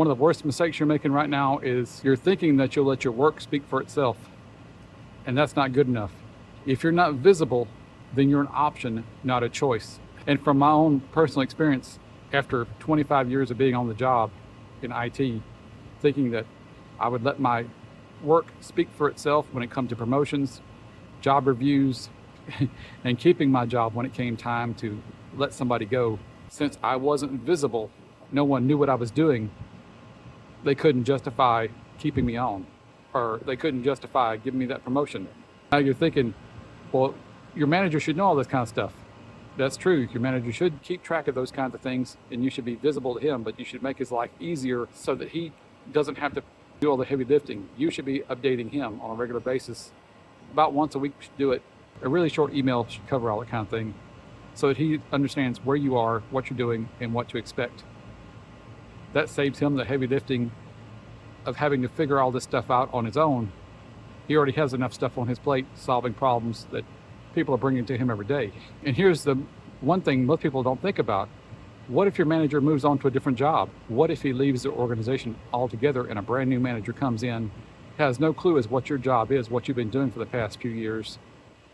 One of the worst mistakes you're making right now is you're thinking that you'll let your work speak for itself. And that's not good enough. If you're not visible, then you're an option, not a choice. And from my own personal experience, after 25 years of being on the job in IT, thinking that I would let my work speak for itself when it comes to promotions, job reviews, and keeping my job when it came time to let somebody go. Since I wasn't visible, no one knew what I was doing, they couldn't justify keeping me on, or they couldn't justify giving me that promotion. Now you're thinking, well, your manager should know all this kind of stuff. That's true. Your manager should keep track of those kinds of things, and you should be visible to him, but you should make his life easier so that he doesn't have to do all the heavy lifting. You should be updating him on a regular basis. About once a week, you should do it. A really short email should cover all that kind of thing so that he understands where you are, what you're doing, and what to expect. That saves him the heavy lifting of having to figure all this stuff out on his own. He already has enough stuff on his plate solving problems that people are bringing to him every day. And here's the one thing most people don't think about. What if your manager moves on to a different job? What if he leaves the organization altogether and a brand new manager comes in, has no clue as what your job is, what you've been doing for the past few years,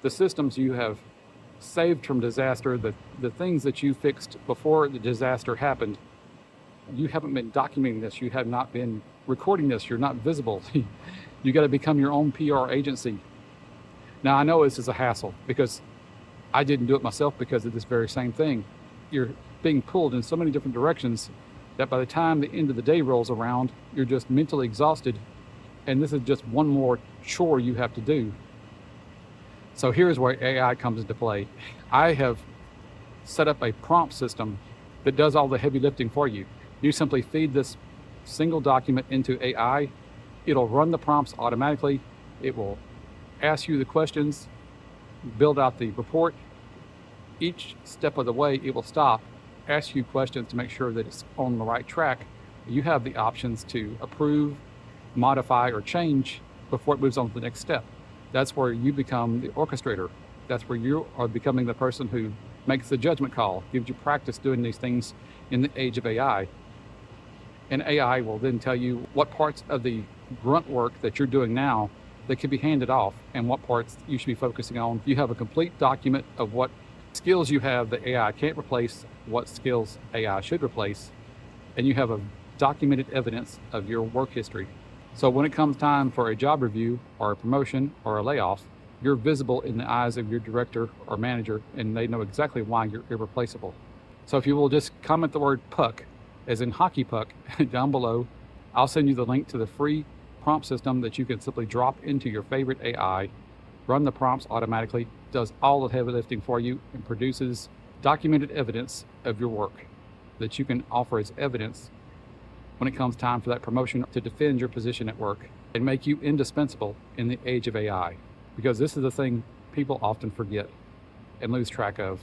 the systems you have saved from disaster, the things that you fixed before the disaster happened? You haven't been documenting this. You have not been recording this. You're not visible. You got to become your own PR agency. Now, I know this is a hassle because I didn't do it myself because of this very same thing. You're being pulled in so many different directions that by the time the end of the day rolls around, you're just mentally exhausted. And this is just one more chore you have to do. So here's where AI comes into play. I have set up a prompt system that does all the heavy lifting for you. You simply feed this single document into AI. It'll run the prompts automatically. It will ask you the questions, build out the report. Each step of the way, it will stop, ask you questions to make sure that it's on the right track. You have the options to approve, modify, or change before it moves on to the next step. That's where you become the orchestrator. That's where you are becoming the person who makes the judgment call, gives you practice doing these things in the age of AI. And AI will then tell you what parts of the grunt work that you're doing now that can be handed off and what parts you should be focusing on. You have a complete document of what skills you have that AI can't replace, what skills AI should replace, and you have a documented evidence of your work history. So when it comes time for a job review or a promotion or a layoff, you're visible in the eyes of your director or manager, and they know exactly why you're irreplaceable. So if you will just comment the word puck, as in hockey puck, down below, I'll send you the link to the free prompt system that you can simply drop into your favorite AI, run the prompts automatically, does all the heavy lifting for you, and produces documented evidence of your work that you can offer as evidence when it comes time for that promotion to defend your position at work and make you indispensable in the age of AI. Because this is the thing people often forget and lose track of.